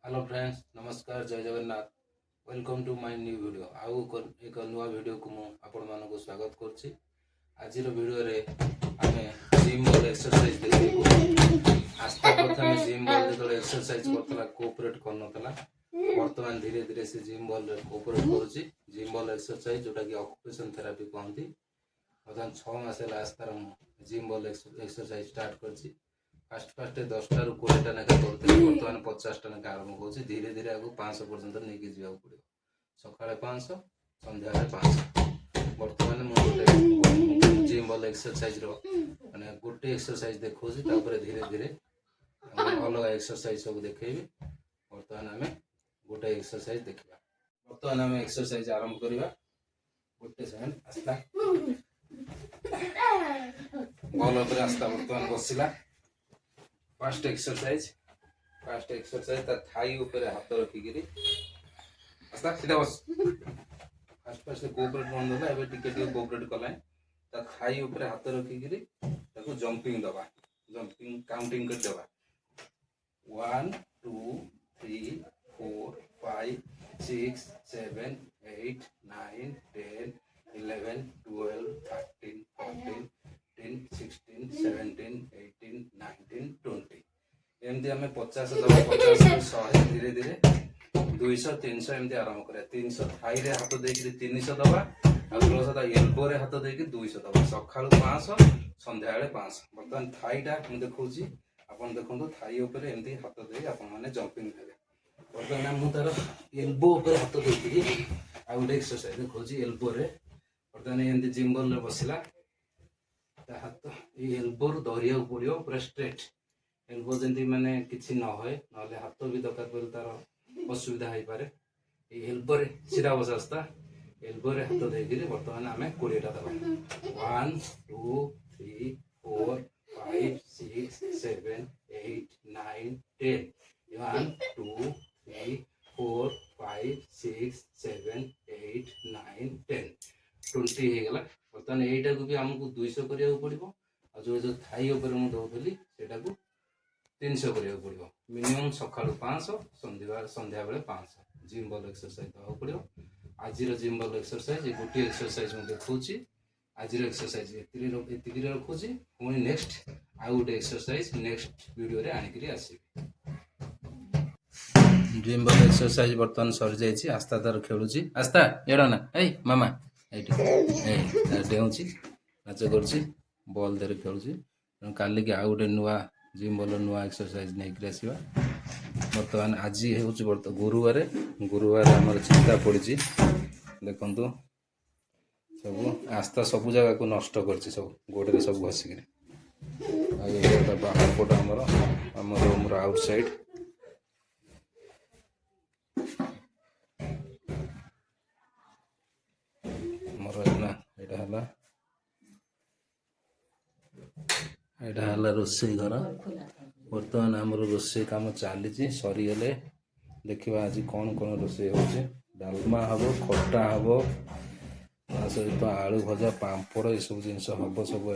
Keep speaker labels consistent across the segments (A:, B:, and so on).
A: Hello friends, नमस्कार, जय Jagannath. Welcome to my new video. एक नुआ वीडियो को मुझे स्वागत करुच्ची। आज वीडियो रे आमे जिम बॉल एक्सरसाइज देखिबो। आस्था प्रथम जिम बॉल जो एक्सरसाइज करतला कोऑपरेट करनतला, वर्तमान धीरे धीरे से जिम बॉल रे कोऑपरेट करूची। जिम बॉल एक्सरसाइज जोटा कि ऑक्यूपेशन थेरेपी कहंती। वर्तमान 6 मास ହେଲା आस्था जिम बॉल एक्सरसाइज स्टार्ट करची। फास्ट 10 रु 20 टा लेखा करते बर्तमान 50 टा लेखा आरंभ हो। धीरे धीरे आगे 500 पर्यंत नहीं जावाक पड़ो। सकाଳେ 500, संध्या 500। बर्तमान मुझे जिम बॉल एक्सरसाइज माने गोटे एक्सरसाइज देखो, धीरे धीरे अलग एक्सरसाइज सब देखेबी। बर्तमान आम गोटे एक्सरसाइज देखा। बर्तमान आम एक्सरसाइज आरंभ करवा। गोटे सेकेंड आस्था बॉल पर आस्था बर्तमान बसला। फास्ट एक्सरसाइज ता थाई ऊपर हाथ रखिकी आस्था सीधा बस। फास्ट कोऑपरेट बंद होला, एबे टिके कोऑपरेट कला। ता थाई ऊपर हाथ रखिकी ताको जंपिंग दबा। जंपिंग काउंटिंग कर दबा। 1 2 3 4 5 6 7 8 9 10 11 12 13 14 15 16 17 18 19 20। एमती आम 50 दबा। 50 100 धीरे धीरे 200 300 एमती आरंभ करा। 300 थाई रे हाथ देकी 300 दबा। प्लस एल्बो रे हाथ देकी 200 दबा। सका 500, संध्या 500। बर्तमान थाईटा मुझे देखा। आपन देखो थाई उपर एमती हाथ दे आपण माने जंपिंग करे। बर्तमान मु तार एल्बो उपर हाथ देकी आ गोटे एक्सरसाइज देखो। एल्बो रे बर्तमान एमती जिम बॉल रे बसला। हाथ एल्बो रु धरिया पड़ो पूरा स्ट्रेट। एल्बो जमी माने किसी न होए, ना हाथ भी दरकार पड़े तार असुविधा हो पारे। एल्बो रे सीधा बस आस्था। एल्बो रे हाथ देकी बर्तमान आम 20 टा दबा। 1 2 3 4 5 6 7 8 9 10। 1 2 3 4 5 6 7 8 9 10 20 हो गला। बर्तमान यहीटा को भी आमको 200 करा पड़ो। जो जो थाई उपर मुझे दौली से 300 करा पड़ो। मिनिमम सका 500, संध्या बेले 500 जिम बॉल एक्सरसाइज दवा पड़ो। आज जिम बॉल एक्सरसाइज गोटे एक्सरसाइज मुझे देखा। आज एक्सरसाइज एति रखुची। पुणी नेक्स्ट आउ गोटे एक्सरसाइज नेक्स्ट वीडियो रे आनिकरी आसी। जिम बॉल एक्सरसाइज बर्तमान सरी जाइए। आस्था तार खेलुची। आस्था एड़ा ना ए मामा ये डेउची नाच कर बॉल देर खेलुची। काली की आउ गोटे नुआ जिम बॉल नुआ एक्सरसाइज नहीं आसवा। बर्तमान आज हूँ गुरुवार आमर चिंता पड़ी देखु सब। आस्था सब जगह को नष्ट कर सब गोड़े सब घसिक बाहर पट आम रूम आउट साइड। रोसई घर। बर्तमान आमर रोसई काम चली सरीगले। देखा आज कौन कौन रोसई हो। डालमा हम, खटा हम, सहित आलू भजा, पापड़ ये सब जिनस हम सब।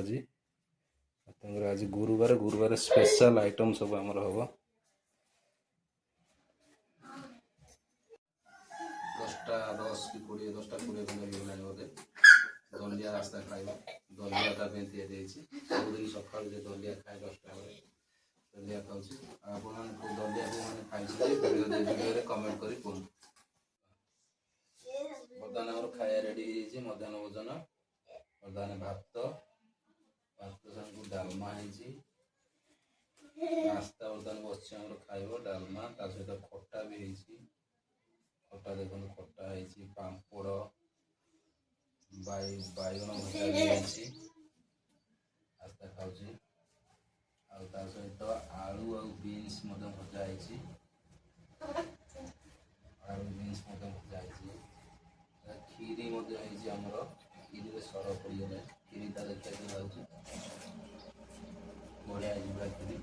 A: आज गुरुवार स्पेशल आइटम सब आमर हम। 10टा 10 कि 20 10टा 20 खंड बोधे दलिया रास्ता खाइबा। दलियाटा दिखाई सबुदिन सका दलिया खाए 10टा बेले दलिया खाऊँ। आपको दलिया को मैंने खाई वीडियो कमेंट कर कहूँ। बर्तमान खाया रेडी हो मध्याह्न भोजन। बर्तमान भात भात डालमा नास्ता बर्तमान बस खाइब। डालमा ता सहित खटा भी है। खटा देखो खटा है पापड़ बैगन भजा भी है। आस्था खाऊँ सहित आलू और बीन्स भजा है। आलू बीन्स भजा है। खीरी आमर खीरी सर पड़गला। खीरीटा देखा बढ़िया पूरा खीरी।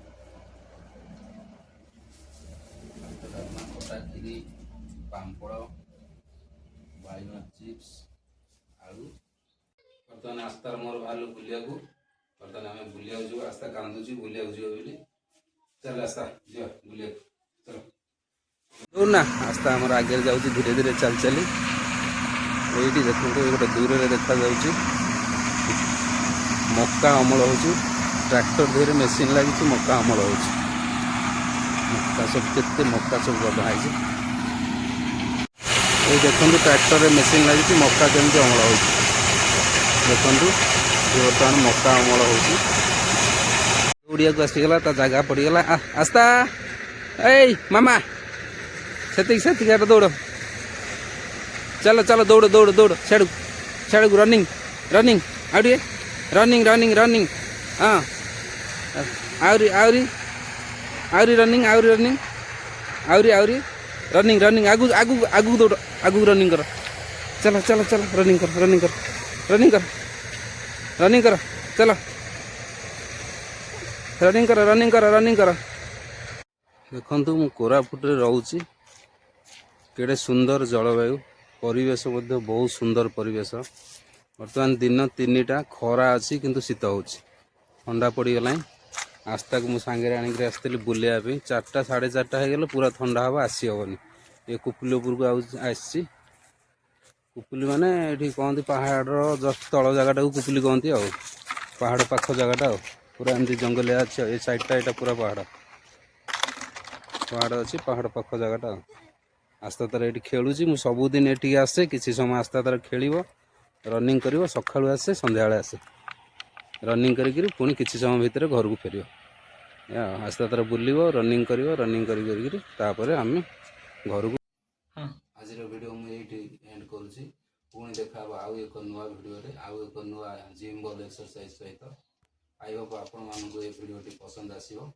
A: खटा खीरी पापड़ बैगन चिप्स आलू। बर्तमान आस्था मोर बाहर बुलिया को। बर्तमान आम बुलिया जो आस्था कांदुची बुलिया जीव बोली। चल आस्था जी बुलिया चलो। ना आस्ता आमर आगे जाऊँ धीरे धीरे चल चली ये देखो ये गोटे दूर में देखा मक्का अमल हो ट्रैक्टर धीरे मेसीन लगी मक्का अमल हो मक्का सब केते मक्का सब गढ़ाई ये देखो ट्रैक्टर मेसीन लगी मक्का केमती अमल हो देखु बर्तमान मक्का अमल हो दौड़िया को आसीगला जगह पड़गला आस्ता ए मामा से दौड़ चलो चलो दौड़ दौड़ दौड़ छेड़ छेड़ रनिंग रनिंग आउे रनिंग रनिंग रनिंग हाँ आहरी आहरी आहरी रनिंग आहरी रनिंग आहरी आहरी रनिंग रनिंग आगु आगु आगु दौड़ आगु रनिंग कर चलो चलो चलो रनिंग कर रनिंग कर रनिंग कर रनिंग कर चलो रनिंग कर रनिंग कर रनिंग कर देखु मु कोरापुट रोचे केड़े सुंदर जलवायु परिवेश बहुत सुंदर परिवेश बर्तमान दिन 3टा खरा अच्छी किंतु शीत हो ठंडा पड़गला आस्था को मुझे सांगे आणिक आसती बुलायापी 4टा 4:30 हो पूरा ठंडा हवा आसी हेनी ये कुपुली उपर को आसी कुपुली माने ये कहते पहाड़ जस्ट तल जगटा को कुपुली कहती पहाड़ पाख जगटा पूरा एमती जंगलिया अच्छे ये साइडटा यहाँ पूरा पहाड़ पहाड़ अच्छी पहाड़ पाख जगटा आस्था तार ये खेलुची मुझे सबुदिन ये आसे किसी समय आस्था तार खेल रनिंग कर सका आसे संध्या आसे रनिंग करी पुणी किसी समय भितर घर को फेर आस्था तार बुल रनिंग कर रनिंग आम घर को आज वीडियो मुझे एंड करुँची पुणी देखा आउ एक नुआ वीडियो आउ एक नुआ जिम बल एक्सरसाइज सहित आई होप आपण मानक ये वीडियो पसंद आसो।